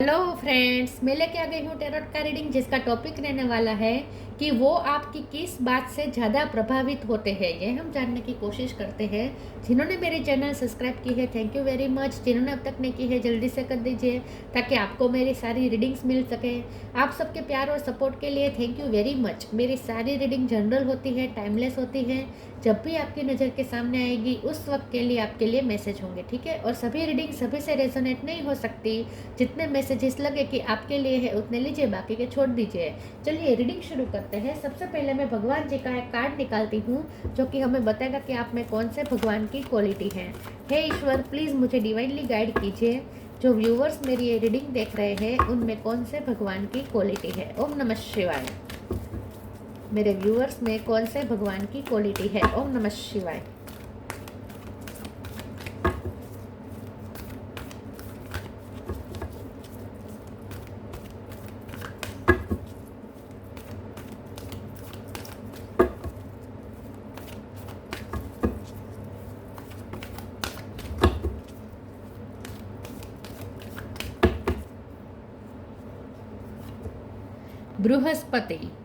Hello friends, मैं लेके आ गई हूँ टैरोट का रीडिंग, जिसका टॉपिक रहने वाला है कि वो आपकी किस बात से ज़्यादा प्रभावित होते हैं। ये हम जानने की कोशिश करते हैं। जिन्होंने मेरे चैनल सब्सक्राइब की है, थैंक यू वेरी मच। जिन्होंने अब तक नहीं की है, जल्दी से कर दीजिए ताकि आपको मेरी सारी रीडिंग्स मिल सके। आप सबके प्यार और सपोर्ट के लिए थैंक यू वेरी मच। मेरी सारी रीडिंग जनरल होती है, टाइमलेस होती है। जब भी आपकी नज़र के सामने आएगी उस वक्त के लिए आपके लिए मैसेज होंगे, ठीक है। और सभी रीडिंग सभी से रेजोनेट नहीं हो सकती। जितने मैसेजेस लगे कि आपके लिए है उतने लीजिए, बाकी के छोड़ दीजिए। चलिए रीडिंग शुरू करते हैं। सबसे पहले मैं भगवान जी का एक कार्ड निकालती हूँ जो कि हमें बताएगा कि आप में कौन से भगवान की क्वालिटी है। हे ईश्वर, प्लीज़ मुझे डिवाइनली गाइड कीजिए। जो व्यूवर्स मेरी ये रीडिंग देख रहे हैं उनमें कौन से भगवान की क्वालिटी है। ओम नमः शिवाय। मेरे व्यूअर्स में कौन से भगवान की क्वालिटी है। ओम नमः शिवाय।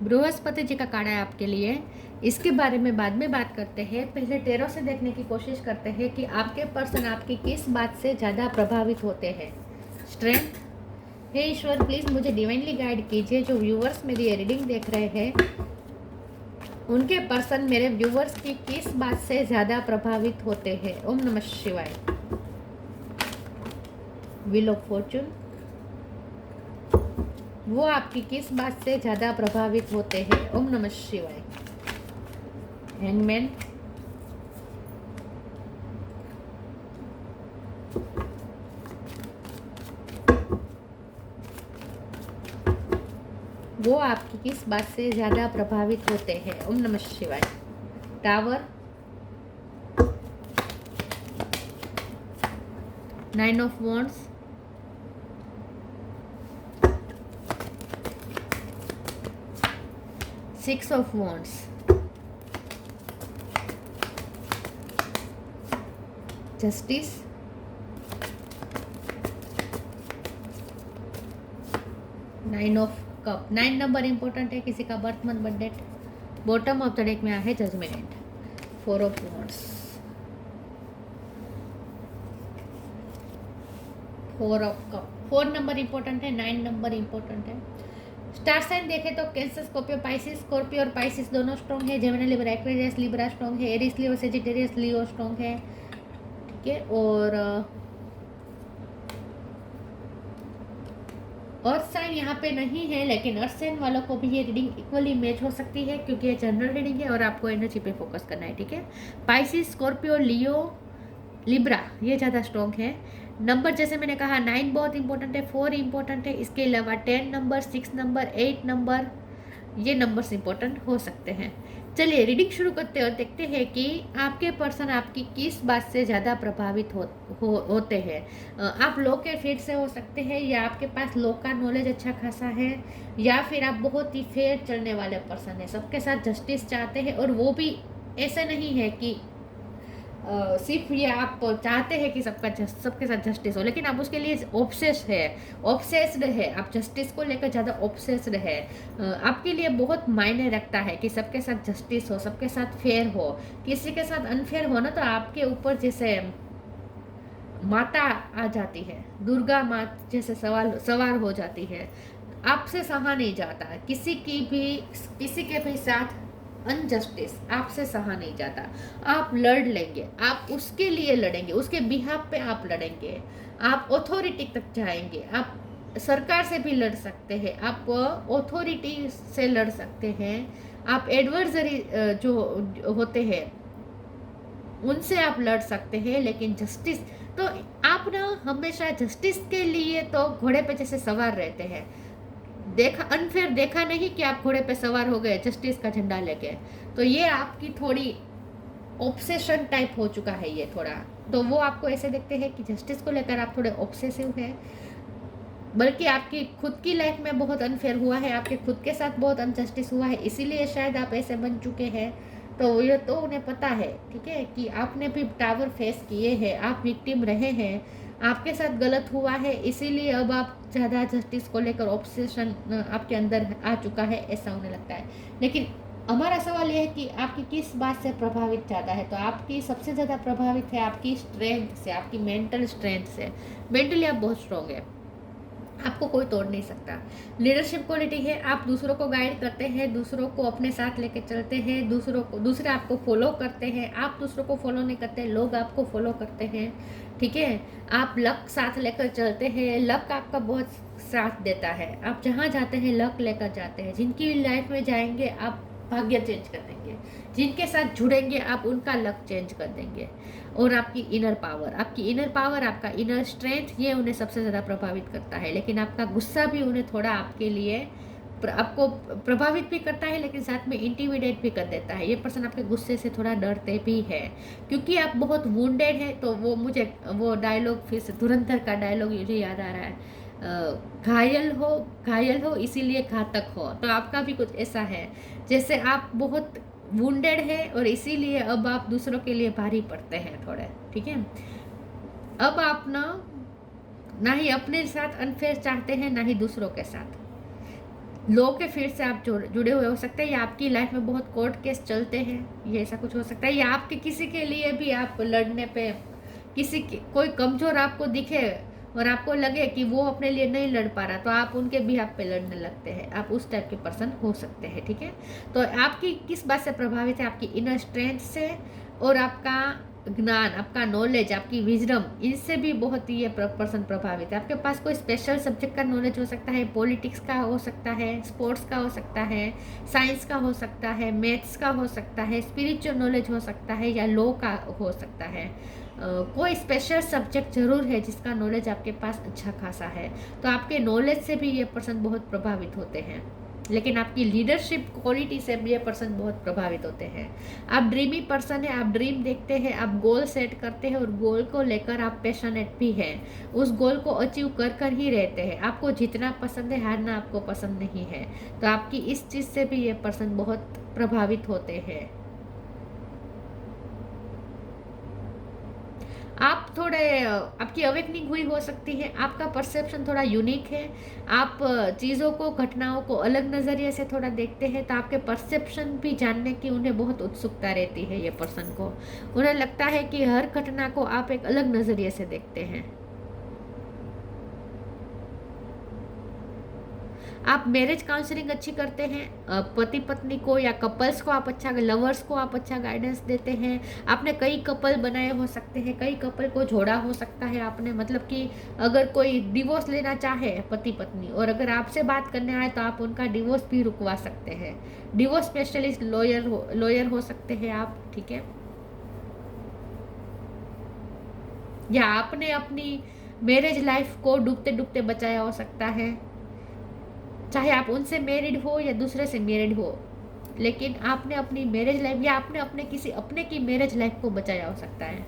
बृहस्पति जी का कार्ड है आपके लिए। इसके बारे में बाद में बात करते हैं। पहले टैरो से देखने की कोशिश करते हैं कि आपके पर्सन आपकी किस बात से ज़्यादा प्रभावित होते हैं। स्ट्रेंथ। हे ईश्वर, प्लीज़ मुझे डिवाइनली गाइड कीजिए। जो व्यूवर्स मेरी ये रीडिंग देख रहे हैं उनके पर्सन मेरे व्यूवर्स की किस बात से ज़्यादा प्रभावित होते हैं। ओम नमः शिवाय। Wheel of Fortune. वो आपकी किस बात से ज़्यादा प्रभावित होते हैं। ओम नमः शिवाय। हैंगमैन। वो आपकी किस बात से ज़्यादा प्रभावित होते हैं। ओम नमः शिवाय। Tower. 9 of wands. 6 of wands. Justice. 9 of cup. 9 number important है, किसी का birth month birth date. Bottom of the deck में है judgement. 4 of wands. 4 of cup. 4 number important है, 9 नंबर इंपॉर्टेंट है। स्टार साइन देखे तो कैंसर, स्कॉर्पियो, पाइसिस। स्कॉर्पियो और पाइसिस दोनों स्ट्रॉन्ग है। Gemini, Libra, Aquarius, Libra strong है। Aries, Leo, Sagittarius, Leo strong है, ठीक है। और अर्थ साइन यहाँ पे नहीं है, लेकिन अर्थ साइन वालों को भी ये रीडिंग इक्वली मैच हो सकती है क्योंकि ये जनरल रीडिंग है और आपको एनर्जी पे फोकस करना है, ठीक है। पाइसिस, स्कॉर्पियो, लियो, लिब्रा ये ज़्यादा स्ट्रॉन्ग है। नंबर जैसे मैंने कहा 9 बहुत इंपॉर्टेंट है, 4 इंपॉर्टेंट है। इसके अलावा 10 नंबर, 6 नंबर, 8 नंबर, ये नंबर्स इंपॉर्टेंट हो सकते हैं। चलिए रीडिंग शुरू करते हैं और देखते हैं कि आपके पर्सन आपकी किस बात से ज़्यादा प्रभावित होते हैं। आप लॉ के फील्ड से हो सकते हैं, या आपके पास लॉ का नॉलेज अच्छा खासा है, या फिर आप बहुत ही फेयर चलने वाले पर्सन है, सबके साथ जस्टिस चाहते हैं। और वो भी ऐसे नहीं है कि सिर्फ ये आप चाहते हैं कि सबके साथ जस्टिस हो, लेकिन आप उसके लिए ऑब्सेस्ड है। आप जस्टिस को लेकर ज़्यादा ऑब्सेस्ड है। आपके लिए बहुत मायने रखता है कि सबके साथ जस्टिस हो, सबके साथ फेयर हो। किसी के साथ अनफेयर हो ना तो आपके ऊपर जैसे माता आ जाती है, दुर्गा माँ जैसे सवार हो जाती है। आपसे सहा नहीं जाता। किसी के भी साथ अनजस्टिस आपसे सहा नहीं जाता। आप लड़ लेंगे, आप उसके लिए लड़ेंगे, उसके बिहाफ पे आप लड़ेंगे। आप अथॉरिटी तक जाएंगे। आप सरकार से भी लड़ सकते हैं, आप अथॉरिटी से लड़ सकते हैं। आप एडवर्सरी जो होते हैं उनसे आप लड़ सकते हैं। लेकिन जस्टिस तो आप ना हमेशा जस्टिस के लिए तो घोड़े पे जैसे सवार रहते हैं। अनफेयर देखा नहीं कि आप घोड़े पे सवार हो गए जस्टिस का झंडा लेके। तो ये आपकी थोड़ी ऑब्सेशन टाइप हो चुका है ये थोड़ा। तो वो आपको ऐसे देखते हैं कि जस्टिस को लेकर आप थोड़े ऑब्सेसिव हैं, बल्कि आपकी खुद की लाइफ में बहुत अनफेयर हुआ है, आपके खुद के साथ बहुत अनजस्टिस हुआ है, इसीलिए शायद आप ऐसे बन चुके हैं। तो ये तो उन्हें पता है, ठीक है, कि आपने भी टावर फेस किए हैं, आप विक्टिम रहे हैं। आपके साथ गलत हुआ है, इसीलिए अब आप ज़्यादा जस्टिस को लेकर ऑब्सेशन आपके अंदर आ चुका है, ऐसा उन्हें लगता है। लेकिन हमारा सवाल ये है कि आपकी किस बात से प्रभावित ज़्यादा है। तो आपकी सबसे ज़्यादा प्रभावित है आपकी स्ट्रेंथ से, आपकी मेंटल स्ट्रेंथ से। मेंटली आप बहुत स्ट्रॉन्ग है, आपको कोई तोड़ नहीं सकता। लीडरशिप क्वालिटी है, आप दूसरों को गाइड करते हैं, दूसरों को अपने साथ लेके चलते हैं, दूसरे आपको फॉलो करते हैं, आप दूसरों को फॉलो नहीं करते, लोग आपको फॉलो करते हैं, ठीक है। आप लक साथ लेकर चलते हैं, लक आपका बहुत साथ देता है, आप जहाँ जाते हैं लक लेकर जाते हैं। जिनकी लाइफ में जाएंगे आप भाग्य चेंज कर देंगे, जिनके साथ जुड़ेंगे आप उनका लक चेंज कर देंगे। और आपकी इनर पावर, आपका इनर स्ट्रेंथ, ये उन्हें सबसे ज़्यादा प्रभावित करता है। लेकिन आपका गुस्सा भी उन्हें थोड़ा आपके लिए आपको प्रभावित भी करता है, लेकिन साथ में इंटिमिडेट भी कर देता है। ये पर्सन आपके गुस्से से थोड़ा डरते भी है, क्योंकि आप बहुत वुंडेड है। तो वो डायलॉग फिर से धुरंधर का डायलॉग मुझे याद आ रहा है, घायल हो इसीलिए घातक हो। तो आपका भी कुछ ऐसा है, जैसे आप बहुत वुंडेड है और इसीलिए अब आप दूसरों के लिए भारी पड़ते हैं थोड़े, ठीक है। अब आप ना ही अपने साथ अनफेयर चाहते हैं, ना ही दूसरों के साथ। लो के फील्ड से आप जुड़े हुए हो सकते हैं, या आपकी लाइफ में बहुत कोर्ट केस चलते हैं, ये ऐसा कुछ हो सकता है। या आपके किसी के लिए भी आप लड़ने पे कोई कमजोर आपको दिखे और आपको लगे कि वो अपने लिए नहीं लड़ पा रहा, तो आप उनके बिहाफ पे लड़ने लगते हैं। आप उस टाइप के पर्सन हो सकते हैं, ठीक है। तो आपकी किस बात से प्रभावित है? आपकी इनर स्ट्रेंथ से, और आपका ज्ञान, आपका नॉलेज, आपकी विजडम, इनसे भी बहुत ही ये पर्सन प्रभावित है। आपके पास कोई स्पेशल सब्जेक्ट का नॉलेज हो सकता है, पॉलिटिक्स का हो सकता है, स्पोर्ट्स का हो सकता है, साइंस का हो सकता है, मैथ्स का हो सकता है, स्पिरिचुअल नॉलेज हो सकता है, या लॉ का हो सकता है। कोई स्पेशल सब्जेक्ट जरूर है जिसका नॉलेज आपके पास अच्छा खासा है। तो आपके नॉलेज से भी ये पर्सन बहुत प्रभावित होते हैं, लेकिन आपकी लीडरशिप क्वालिटी से भी ये पर्सन बहुत प्रभावित होते हैं। आप ड्रीमी पर्सन है, आप ड्रीम देखते हैं, आप गोल सेट करते हैं, और गोल को लेकर आप पैशनेट भी हैं। उस गोल को अचीव कर ही रहते हैं। आपको जीतना पसंद है, हारना आपको पसंद नहीं है। तो आपकी इस चीज़ से भी ये पर्सन बहुत प्रभावित होते हैं। आप थोड़े, आपकी अवेकनिंग हुई हो सकती है, आपका परसेप्शन थोड़ा यूनिक है, आप चीज़ों को, घटनाओं को अलग नज़रिए से थोड़ा देखते हैं। तो आपके परसेप्शन भी जानने की उन्हें बहुत उत्सुकता रहती है। ये पर्सन को उन्हें लगता है कि हर घटना को आप एक अलग नज़रिए से देखते हैं। आप मैरिज काउंसलिंग अच्छी करते हैं, पति पत्नी को या कपल्स को आप अच्छा, लवर्स को आप अच्छा गाइडेंस देते हैं। आपने कई कपल बनाए हो सकते हैं, कई कपल को जोड़ा हो सकता है आपने। मतलब कि अगर कोई डिवोर्स लेना चाहे पति पत्नी, और अगर आपसे बात करने आए, तो आप उनका डिवोर्स भी रुकवा सकते हैं। डिवोर्स स्पेशलिस्ट लॉयर हो सकते हैं आप, ठीक है। या आपने अपनी मैरिज लाइफ को डूबते डूबते बचाया हो सकता है, चाहे आप उनसे मैरिड हो या दूसरे से मैरिड हो, लेकिन आपने अपनी मैरिज लाइफ, या आपने अपने की मैरिज लाइफ को बचाया हो सकता है।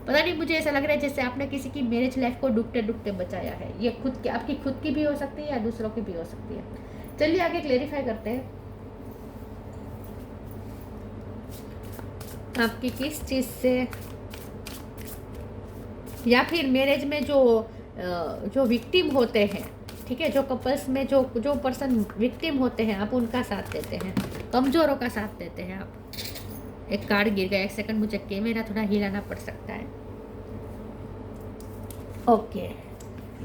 पता नहीं, मुझे ऐसा लग रहा है जैसे आपने किसी की मैरिज लाइफ को डूबते डूबते बचाया है। ये आपकी खुद की भी हो सकती है, या दूसरों की भी हो सकती है। चलिए आगे क्लेरिफाई करते हैं, आपकी किस चीज़ से, या फिर मैरिज में जो विक्टिम होते हैं, ठीक है, जो कपल्स में जो पर्सन विक्टिम होते हैं, आप उनका साथ देते हैं, कमजोरों का साथ देते हैं आप। एक कार्ड गिर गया, एक सेकंड, मुझे कैमरा थोड़ा हिलाना पड़ सकता है। ओके,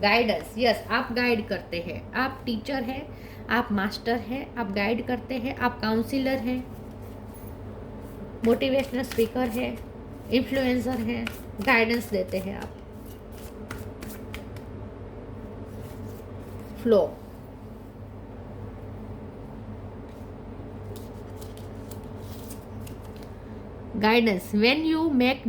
गाइडेंस, यस, आप गाइड करते हैं, आप टीचर हैं, आप मास्टर हैं, आप गाइड करते हैं, आप काउंसिलर हैं, मोटिवेशनल स्पीकर है, इन्फ्लुएंसर है, गाइडेंस देते हैं आप। Flow, guidance, when you make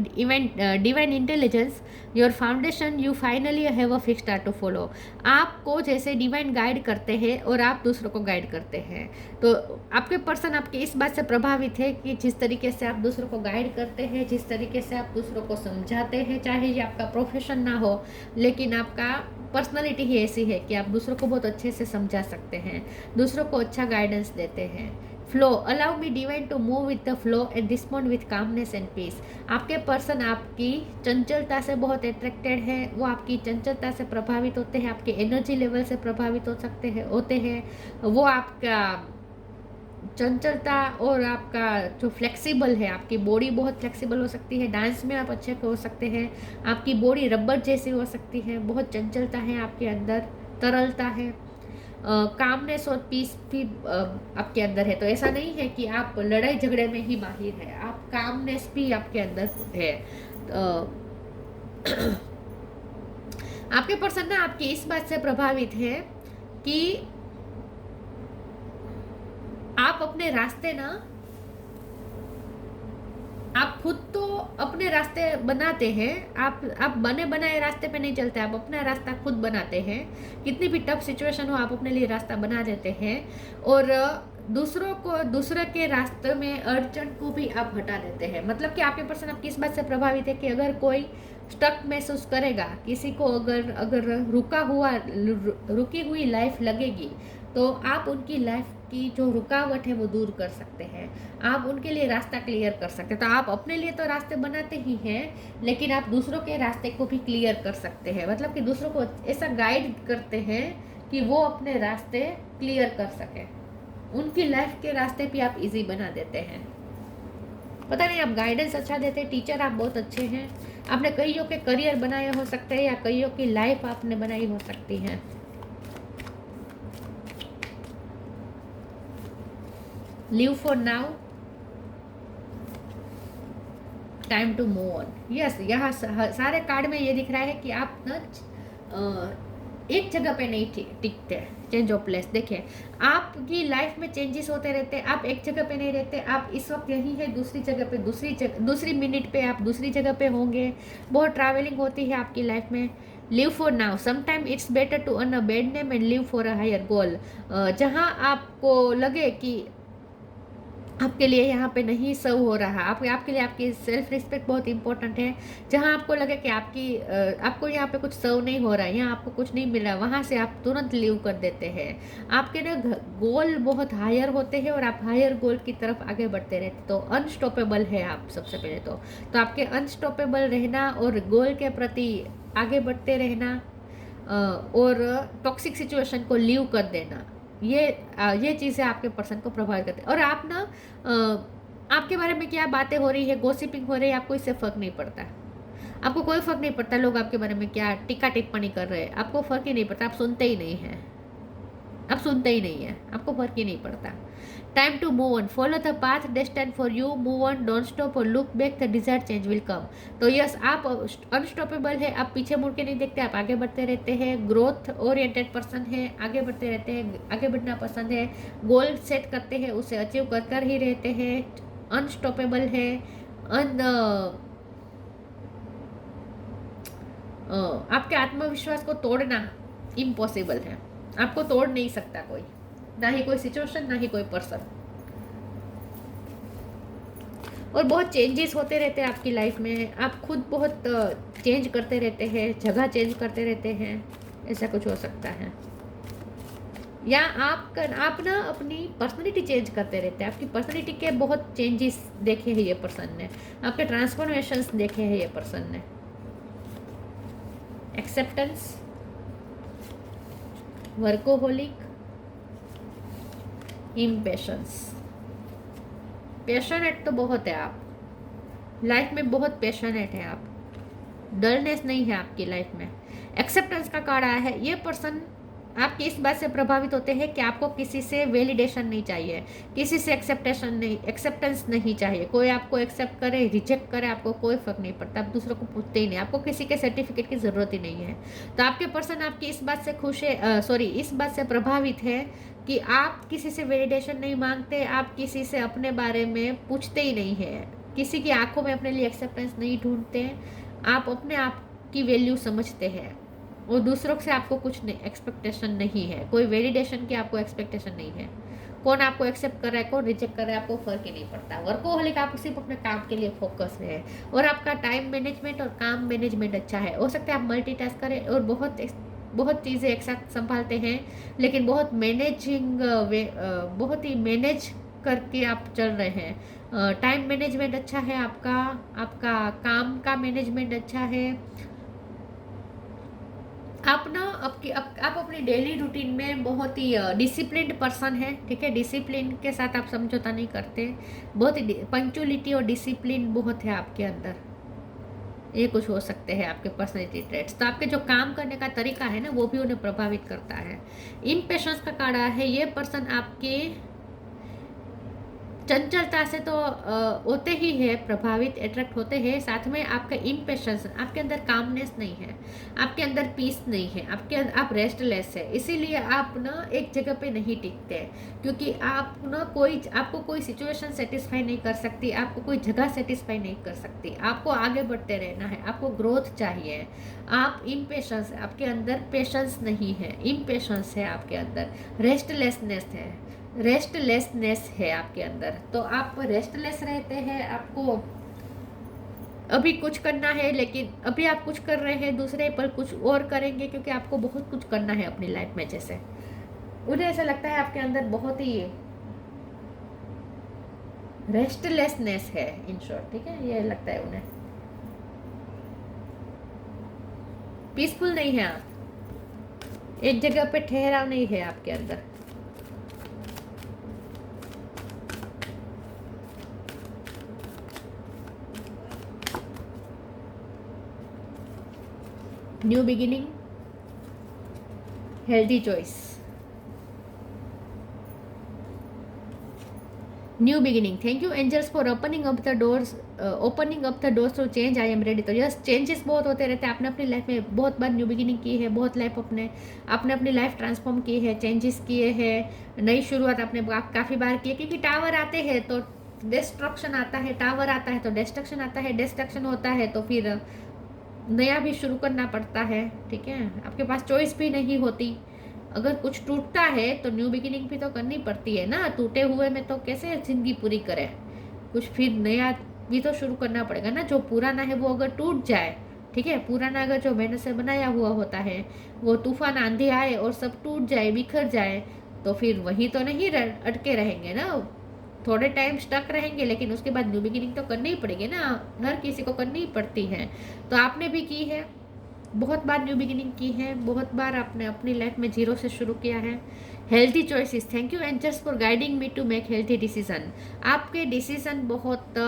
divine intelligence your foundation, you finally have a fixed star to follow। आपको जैसे डिवाइन गाइड करते हैं और आप दूसरों को गाइड करते हैं, तो आपके पर्सन आपके इस बात से प्रभावित है कि जिस तरीके से आप दूसरों को गाइड करते हैं, जिस तरीके से आप दूसरों को समझाते हैं, चाहे ये आपका प्रोफेशन ना हो, लेकिन आपका पर्सनालिटी ही ऐसी है कि आप दूसरों को बहुत अच्छे से समझा सकते हैं, दूसरों को अच्छा गाइडेंस देते हैं, flow, allow me divine to move with the flow and respond with calmness and peace. आपके पर्सन आपकी चंचलता से बहुत अट्रैक्टेड है, वो आपकी चंचलता से प्रभावित होते हैं, आपके एनर्जी लेवल से प्रभावित हो सकते हैं होते हैं। वो आपका चंचलता और आपका जो फ्लेक्सिबल है, आपकी बॉडी बहुत फ्लेक्सिबल हो सकती है, डांस में आप अच्छे हो सकते हैं, आपकी बॉडी रबर जैसी हो सकती है, बहुत चंचलता है आपके अंदर, तरलता है, कामनेस और पीस भी आपके अंदर है। तो ऐसा नहीं है कि आप लड़ाई झगड़े में ही माहिर है, आप कामनेस भी आपके अंदर है। आपके पर्सन ना आपकी इस बात से प्रभावित है कि आप अपने रास्ते ना, आप खुद तो अपने रास्ते बनाते हैं, आप बने बनाए रास्ते पे नहीं चलते, आप अपना रास्ता खुद बनाते हैं। कितनी भी टफ सिचुएशन हो आप अपने लिए रास्ता बना देते हैं, और दूसरे के रास्ते में अड़चन को भी आप हटा देते हैं। मतलब कि आपके पर्सन आपकी इस बात से प्रभावित है कि अगर कोई स्टक महसूस करेगा, किसी को अगर रुकी हुई लाइफ लगेगी, तो आप उनकी लाइफ की जो रुकावट है वो दूर कर सकते हैं, आप उनके लिए रास्ता क्लियर कर सकते हैं। तो आप अपने लिए तो रास्ते बनाते ही हैं, लेकिन आप दूसरों के रास्ते को भी क्लियर कर सकते हैं। मतलब कि दूसरों को ऐसा गाइड करते हैं कि वो अपने रास्ते क्लियर कर सके, उनकी लाइफ के रास्ते भी आप इजी बना देते हैं। पता नहीं, आप गाइडेंस अच्छा देते हैं, टीचर आप बहुत अच्छे हैं, आपने कईयों के करियर बनाए हो सकते हैं, या कईयों की लाइफ आपने बनाई हो सकती है। Live for now, time to move on. Yes, यहाँ सारे कार्ड में ये दिख रहा है कि आप ना एक जगह पे नहीं टिकते, चेंज ऑफ प्लेस। देखिए, आपकी लाइफ में चेंजेस होते रहते हैं, आप एक जगह पे नहीं रहते, आप इस वक्त यही है, दूसरी जगह पे, दूसरी मिनट पे आप दूसरी जगह पे होंगे, बहुत ट्रैवलिंग होती है आपकी लाइफ में। Live for now, sometime it's better to earn a bad name and live for a higher goal. जहाँ आपको लगे कि आपके लिए यहाँ पे नहीं सर्व हो रहा, आपके लिए आपकी सेल्फ रिस्पेक्ट बहुत इंपॉर्टेंट है, जहाँ आपको लगे कि आपको यहाँ पे कुछ सर्व नहीं हो रहा है, यहाँ आपको कुछ नहीं मिल रहा, वहाँ से आप तुरंत लीव कर देते हैं। आपके ना गोल बहुत हायर होते हैं और आप हायर गोल की तरफ आगे बढ़ते रहते, तो अनस्टॉपेबल है आप। सबसे पहले तो आपके अनस्टॉपेबल रहना और गोल के प्रति आगे बढ़ते रहना और टॉक्सिक सिचुएशन को लीव कर देना, ये चीज़ें आपके पर्सन को प्रभावित करते हैं। और आप ना आपके बारे में क्या बातें हो रही है, गॉसिपिंग हो रही है, आपको इससे फ़र्क नहीं पड़ता, आपको कोई फ़र्क नहीं पड़ता लोग आपके बारे में क्या टीका टिप्पणी कर रहे हैं, आपको फ़र्क ही नहीं पड़ता, आप सुनते ही नहीं हैं, आपको फ़र्क ही नहीं पड़ता। Time to move on, follow the path destined for you, move on, don't stop or look back, the desired change will come. तो यस, आप अनस्टॉपेबल है, आप पीछे मुड़ के नहीं देखते, आप आगे बढ़ते रहते हैं, ग्रोथ ओरिएंटेड पर्सन है, आगे बढ़ते रहते हैं, आगे बढ़ना पसंद है, गोल सेट करते हैं, उसे अचीव कर ही रहते हैं, अनस्टॉपेबल है, आपके आत्मविश्वास को तोड़ना इम्पॉसिबल है, आपको तोड़ नहीं सकता कोई, ना ही कोई सिचुएशन, ना ही कोई पर्सन। और बहुत चेंजेस होते रहते हैं आपकी लाइफ में, आप खुद बहुत चेंज करते रहते हैं, जगह चेंज करते रहते हैं, ऐसा कुछ हो सकता है। या आप ना अपनी पर्सनैलिटी चेंज करते रहते हैं, आपकी पर्सनैलिटी के बहुत चेंजेस देखे हैं ये पर्सन ने, आपके ट्रांसफॉर्मेशंस देखे हैं ये पर्सन ने। Acceptance, workaholic, impatience. पैशनेट तो बहुत है आप, लाइफ में बहुत पैशनेट है आप, डलनेस नहीं है आपकी लाइफ में। एक्सेप्टेंस का कार्ड आया है, ये पर्सन आपकी इस बात से प्रभावित होते हैं कि आपको किसी से वैलिडेशन नहीं चाहिए, किसी से एक्सेप्टेंस नहीं चाहिए, कोई आपको एक्सेप्ट करे रिजेक्ट करे आपको कोई फर्क नहीं पड़ता, आप दूसरों को पूछते ही नहीं, आपको किसी के सर्टिफिकेट की ज़रूरत ही नहीं है। तो आपके पर्सन आपकी इस बात से इस बात से प्रभावित है कि आप किसी से वैलिडेशन नहीं मांगते, आप किसी से अपने बारे में पूछते ही नहीं है, किसी की आंखों में अपने लिए एक्सेप्टेंस नहीं ढूंढते, आप अपने आप की वैल्यू समझते हैं और दूसरों से आपको कुछ एक्सपेक्टेशन नहीं है, कोई वैलिडेशन की आपको एक्सपेक्टेशन नहीं है। कौन आपको एक्सेप्ट कर रहा है, कौन रिजेक्ट कर रहा है, आपको फ़र्क ही नहीं पड़ता। वर्कोहोलिक, आप सिर्फ अपने काम के लिए फोकस है और आपका टाइम मैनेजमेंट और काम मैनेजमेंट अच्छा है। हो सकता है आप मल्टीटास्क करें और बहुत चीज़ें एक साथ संभालते हैं, लेकिन बहुत ही मैनेज करके आप चल रहे हैं। टाइम मैनेजमेंट अच्छा है आपका, आपका काम का मैनेजमेंट अच्छा है। आप ना आप अपनी डेली रूटीन में बहुत ही डिसिप्लिन्ड पर्सन है, ठीक है। डिसिप्लिन के साथ आप समझौता नहीं करते, बहुत ही पंक्चुअलिटी और डिसिप्लिन बहुत है आपके अंदर। ये कुछ हो सकते हैं आपके पर्सनैलिटी ट्रेट्स। तो आपके जो काम करने का तरीका है ना, वो भी उन्हें प्रभावित करता है। इम्पेशंस का कार्ड है, ये पर्सन आपके चंचलता से तो होते ही है प्रभावित, अट्रैक्ट होते हैं। साथ में आपका इम्पेशंस, आपके अंदर कामनेस नहीं है, आपके अंदर पीस नहीं है, आप रेस्टलेस है। इसीलिए आप ना एक जगह पे नहीं टिकते, क्योंकि आप ना आपको कोई सिचुएशन सेटिस्फाई नहीं कर सकती, आपको कोई जगह सेटिस्फाई नहीं कर सकती। आपको आगे बढ़ते रहना है, आपको ग्रोथ चाहिए। आप इम्पेशंस, आपके अंदर पेशेंस नहीं है, इम्पेशंस है आपके अंदर, रेस्टलेसनेस है आपके अंदर। तो आप रेस्टलेस रहते हैं, आपको अभी कुछ करना है, लेकिन अभी आप कुछ कर रहे हैं, दूसरे पर कुछ और करेंगे, क्योंकि आपको बहुत कुछ करना है अपनी लाइफ में। जैसे उन्हें ऐसा लगता है आपके अंदर बहुत ही रेस्टलेसनेस है, इन शॉर्ट, ठीक है। ये लगता है उन्हें, पीसफुल नहीं है आप, एक जगह पे ठहराव नहीं है आपके अंदर। New beginning, healthy choice, new beginning. Thank you angels for opening up the doors to change, I am ready. तो यस, चेंजेस बहुत होते रहते हैं। आपने अपनी लाइफ में बहुत बार न्यू बिगिनिंग की है, बहुत लाइफ आपने अपनी लाइफ ट्रांसफॉर्म की है, चेंजेस किए हैं, नई शुरुआत आपने काफ़ी बार की है। क्योंकि टावर आते हैं तो डिस्ट्रक्शन आता है, टावर आता है तो डिस्ट्रक्शन आता है, डिस्ट्रक्शन होता है तो फिर नया भी शुरू करना पड़ता है, ठीक है। आपके पास चॉइस भी नहीं होती। अगर कुछ टूटता है तो न्यू बिगिनिंग भी तो करनी पड़ती है ना, टूटे हुए में तो कैसे जिंदगी पूरी करें, कुछ फिर नया भी तो शुरू करना पड़ेगा ना। जो पुराना है वो अगर टूट जाए, ठीक है, पुराना अगर जो मेहनत से बनाया हुआ होता है, वो तूफान आंधी आए और सब टूट जाए, बिखर जाए, तो फिर वहीं तो नहीं अटके रहेंगे ना, थोड़े टाइम स्टक रहेंगे, लेकिन उसके बाद न्यू बिगिनिंग तो करनी ही पड़ेगी ना, हर किसी को करनी ही पड़ती है। तो आपने भी की है, बहुत बार न्यू बिगिनिंग की है, बहुत बार आपने अपनी लाइफ में जीरो से शुरू किया है। Healthy choices, thank you angels for guiding me to make healthy decision. आपके डिसीजन बहुत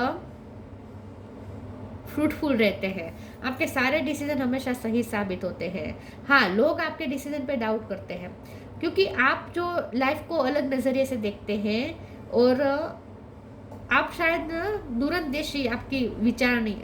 फ्रूटफुल रहते हैं, आपके सारे डिसीजन हमेशा सही साबित होते हैं। हाँ, लोग आपके डिसीजन पे डाउट करते हैं, क्योंकि आप जो लाइफ को अलग नज़रिए से देखते हैं, और आप शायद दूरंदेशी आपकी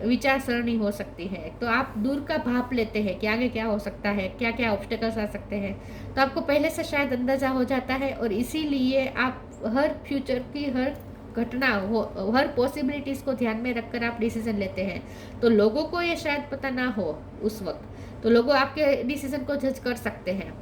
विचार सरणी हो सकती है, तो आप दूर का भाप लेते हैं कि आगे क्या हो सकता है, क्या क्या ऑब्स्टेकल्स आ सकते हैं, तो आपको पहले से शायद अंदाज़ा हो जाता है, और इसीलिए आप हर फ्यूचर की हर घटना हो, हर पॉसिबिलिटीज़ को ध्यान में रखकर आप डिसीजन लेते हैं। तो लोगों को ये शायद पता ना हो उस वक्त, तो लोग आपके डिसीजन को जज कर सकते हैं,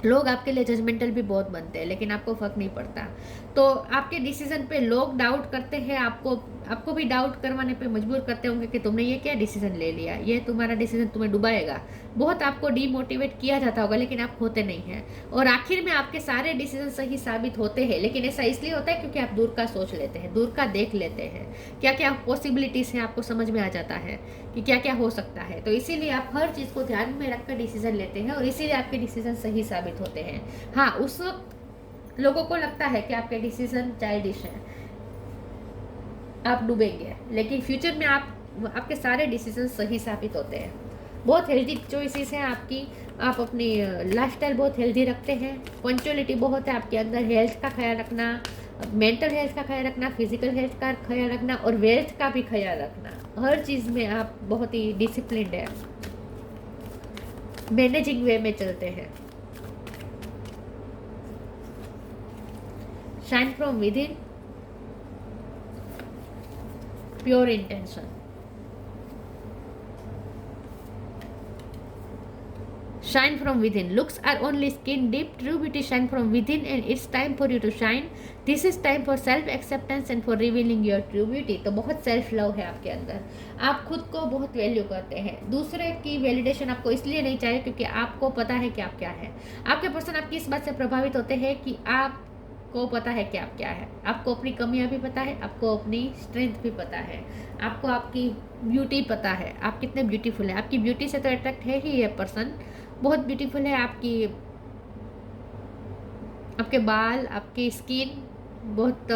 लोग आपके लिए जजमेंटल भी बहुत बनते हैं, लेकिन आपको फर्क नहीं पड़ता। तो आपके डिसीजन पे लोग डाउट करते हैं, आपको भी डाउट करवाने पे मजबूर करते होंगे कि तुमने ये क्या डिसीजन ले लिया, ये तुम्हारा डिसीजन तुम्हें डुबाएगा, बहुत आपको डीमोटिवेट किया जाता होगा, लेकिन आप होते नहीं हैं। और आखिर में आपके सारे डिसीजन सही साबित होते हैं, लेकिन ऐसा इसलिए होता है क्योंकि आप दूर का सोच लेते हैं, दूर का देख लेते हैं, क्या क्या पॉसिबिलिटीज़ हैं आपको समझ में आ जाता है कि क्या क्या हो सकता है। तो इसीलिए आप हर चीज़ को ध्यान में रखकर डिसीजन लेते हैं, और इसीलिए आपके डिसीजन सही साबित होते हैं। हाँ, उस वक्त लोगों को लगता है कि आपके डिसीजन चाइल्डिश हैं, आप डूबेंगे, लेकिन फ्यूचर में आपके सारे डिसीजन सही साबित होते हैं। बहुत हेल्दी चॉइसेस हैं आपकी, आप अपनी लाइफस्टाइल बहुत हेल्दी रखते हैं, पंक्चुअलिटी बहुत है आपके अंदर, हेल्थ का ख्याल रखना, मेंटल हेल्थ का ख्याल रखना, फिजिकल हेल्थ का ख्याल रखना, और वेल्थ का भी ख्याल रखना। हर चीज़ में आप बहुत ही डिसिप्लिन्ड है, मैनेजिंग वे में चलते हैं। Shine from with in, pure intention. Shine from within. Looks are only skin deep. True beauty shine from within, and it's time for you to shine. This is time for self acceptance and for revealing your true beauty. तो बहुत self love है आपके अंदर, आप खुद को बहुत value करते हैं। दूसरे की वैलिडेशन आपको इसलिए नहीं चाहिए क्योंकि आपको पता है कि आप क्या है। आपके पर्सन आपकी इस बात से प्रभावित होते हैं कि आप को पता है कि आप क्या है, आपको अपनी कमियां भी पता है, आपको अपनी स्ट्रेंथ भी पता है, आपको आपकी ब्यूटी पता है, आप कितने ब्यूटीफुल है। आपकी ब्यूटी से तो अट्रैक्ट है ही ये पर्सन, बहुत ब्यूटीफुल है। आपके बाल, आपकी स्किन बहुत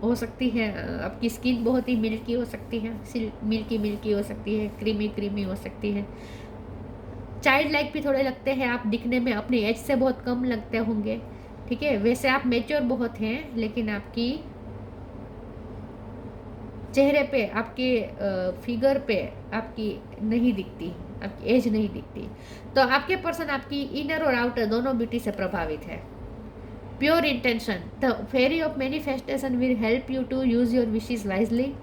हो सकती है, आपकी स्किन बहुत ही मिल्की हो सकती है, मिल्की मिल्की हो सकती है, क्रीमी क्रीमी हो सकती है। चाइल्ड लाइक भी थोड़े लगते हैं आप दिखने में, अपनी एज से बहुत कम लगते होंगे, ठीक है। वैसे आप मेच्योर बहुत हैं, लेकिन आपकी चेहरे पे, आपके फिगर पे आपकी नहीं दिखती, आपकी एज नहीं दिखती। तो आपके पर्सन आपकी इनर और आउटर दोनों ब्यूटी से प्रभावित है। Pure intention, the fairy of manifestation will help you to use your wishes wisely.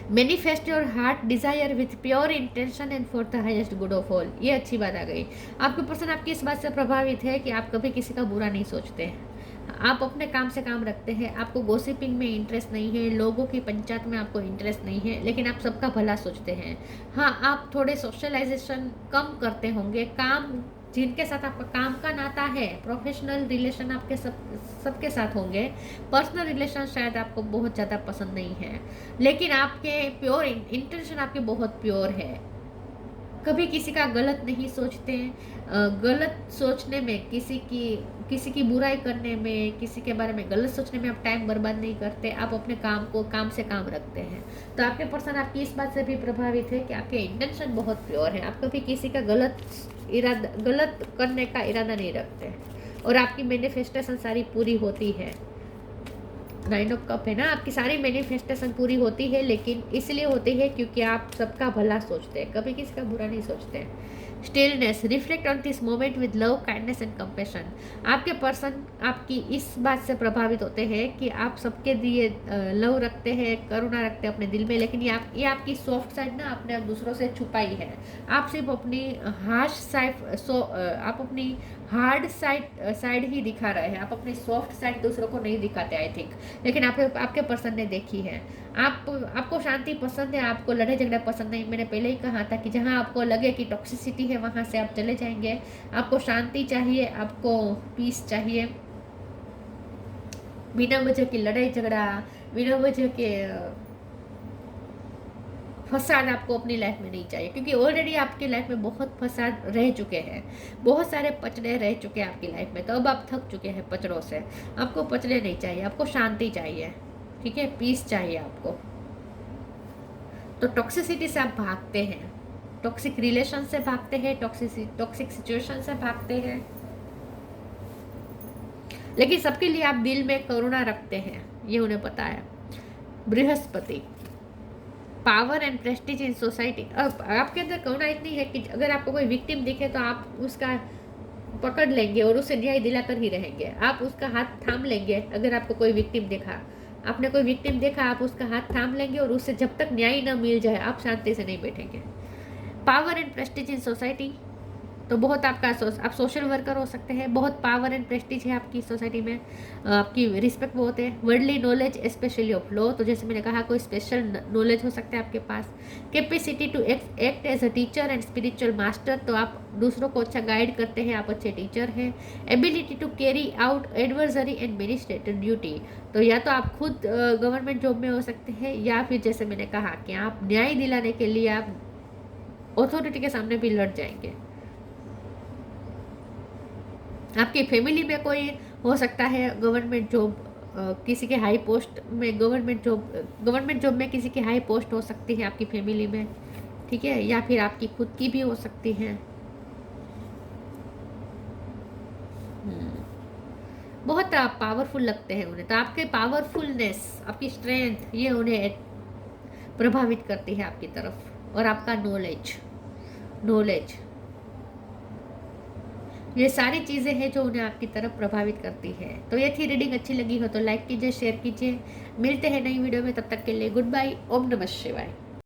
Manifest your heart desire with pure intention and for the highest good of all. ये अच्छी बात आ गई। आपके पर्सन आपकी इस बात से प्रभावित है कि आप कभी किसी का बुरा नहीं सोचते हैं, आप अपने काम से काम रखते हैं, आपको गॉसिपिंग में इंटरेस्ट नहीं है, लोगों की पंचायत में आपको इंटरेस्ट नहीं है, लेकिन आप सबका भला सोचते हैं। हाँ, आप थोड़े सोशलाइजेशन कम करते होंगे, काम जिनके साथ आपका काम का नाता है, प्रोफेशनल रिलेशन आपके सबके साथ होंगे, पर्सनल रिलेशन शायद आपको बहुत ज़्यादा पसंद नहीं है, लेकिन आपके प्योर इंटेंशन आपके बहुत प्योर है। कभी किसी का गलत नहीं सोचते, गलत सोचने में, किसी की बुराई करने में, किसी के बारे में गलत सोचने में आप टाइम बर्बाद नहीं करते, आप अपने काम को काम से काम रखते हैं। तो आपके पर्सन आपकी इस बात से भी प्रभावित है कि आपके इंटेंशन बहुत प्योर है, आप कभी किसी का गलत करने का इरादा नहीं रखते, और आपकी मैनिफेस्टेशन सारी पूरी होती है। 9 ऑफ कप है ना, आपकी सारी मैनिफेस्टेशन पूरी होती है, लेकिन इसलिए होती है क्योंकि आप सबका भला सोचते हैं, कभी किसी का बुरा नहीं सोचते हैं। Stillness, reflect on this moment with love, kindness and compassion. आपके पर्सन आपकी इस बात से प्रभावित होते हैं कि आप सबके लिए लव रखते हैं, करुणा रखते हैं अपने दिल में, लेकिन ये आपकी सॉफ्ट साइड ना आपने दूसरों से छुपाई है। आप सिर्फ अपनी हार्श साइड आप अपनी हार्ड साइड ही दिखा रहे हैं, आप अपनी सॉफ्ट साइड दूसरों को नहीं दिखाते आई थिंक, लेकिन आपके पर्सन ने देखी है। आपको शांति पसंद है, आपको लड़ाई झगड़ा पसंद नहीं। मैंने पहले ही कहा था कि जहां आपको लगे कि टॉक्सिसिटी है वहां से आप चले जाएंगे। आपको शांति चाहिए, आपको पीस चाहिए, बिना वजह की लड़ाई झगड़ा, बिना वजह के फसाद आपको अपनी लाइफ में नहीं चाहिए, क्योंकि ऑलरेडी आपकी लाइफ में बहुत फसाद रह चुके हैं, बहुत सारे पचड़े रह चुके हैं आपकी लाइफ में। तो अब आप थक चुके हैं पचड़ों से, आपको पचड़े नहीं चाहिए, आपको शांति चाहिए, ठीक है, पीस चाहिए आपको। तो टॉक्सिसिटी से आप भागते हैं, टॉक्सिक रिलेशन से भागते हैं, टॉक्सिक सिचुएशन से भागते हैं, लेकिन सबके लिए आप दिल में करुणा रखते हैं, ये उन्हें पता है। Brihaspati, power and Prestige in society. अब आपके अंदर करुणा इतनी है कि अगर आपको कोई विक्टिम दिखे तो आप उसका पकड़ लेंगे और उसे न्याय दिलाकर ही रहेंगे। आप उसका हाथ थाम लेंगे, अगर आपको कोई विक्टिम देखा, आपने कोई विक्टिम देखा, आप उसका हाथ थाम लेंगे और उससे जब तक न्याय न मिल जाए आप शांति से नहीं बैठेंगे। Power and Prestige in society, तो बहुत आप सोशल वर्कर हो सकते हैं, बहुत पावर एंड प्रेस्टीज है आपकी सोसाइटी में, आपकी रिस्पेक्ट बहुत है। Worldly knowledge specially of law, तो जैसे मैंने कहा कोई स्पेशल नॉलेज हो सकता है आपके पास। Capacity to act as a teacher and spiritual master, तो आप दूसरों को अच्छा गाइड करते हैं, आप अच्छे टीचर हैं। Ability to carry out adversary and administrative duty, तो या तो आप खुद गवर्नमेंट जॉब में हो सकते हैं, या फिर जैसे मैंने कहा कि आप न्याय दिलाने के लिए आप अथॉरिटी के सामने भी लड़ जाएंगे। आपकी फैमिली में कोई हो सकता है गवर्नमेंट जॉब, किसी के हाई पोस्ट में, गवर्नमेंट जॉब में किसी की हाई पोस्ट हो सकती है आपकी फैमिली में, ठीक है, या फिर आपकी खुद की भी हो सकती है। बहुत पावरफुल लगते हैं उन्हें, तो आपके पावरफुलनेस, आपकी स्ट्रेंथ, ये उन्हें प्रभावित करती है आपकी तरफ, और आपका नॉलेज, ये सारी चीज़ें हैं जो उन्हें आपकी तरफ प्रभावित करती है। तो ये थी रीडिंग, अच्छी लगी हो तो लाइक कीजिए, शेयर कीजिए। मिलते हैं नई वीडियो में, तब तक के लिए गुड बाय, ओम नमः शिवाय।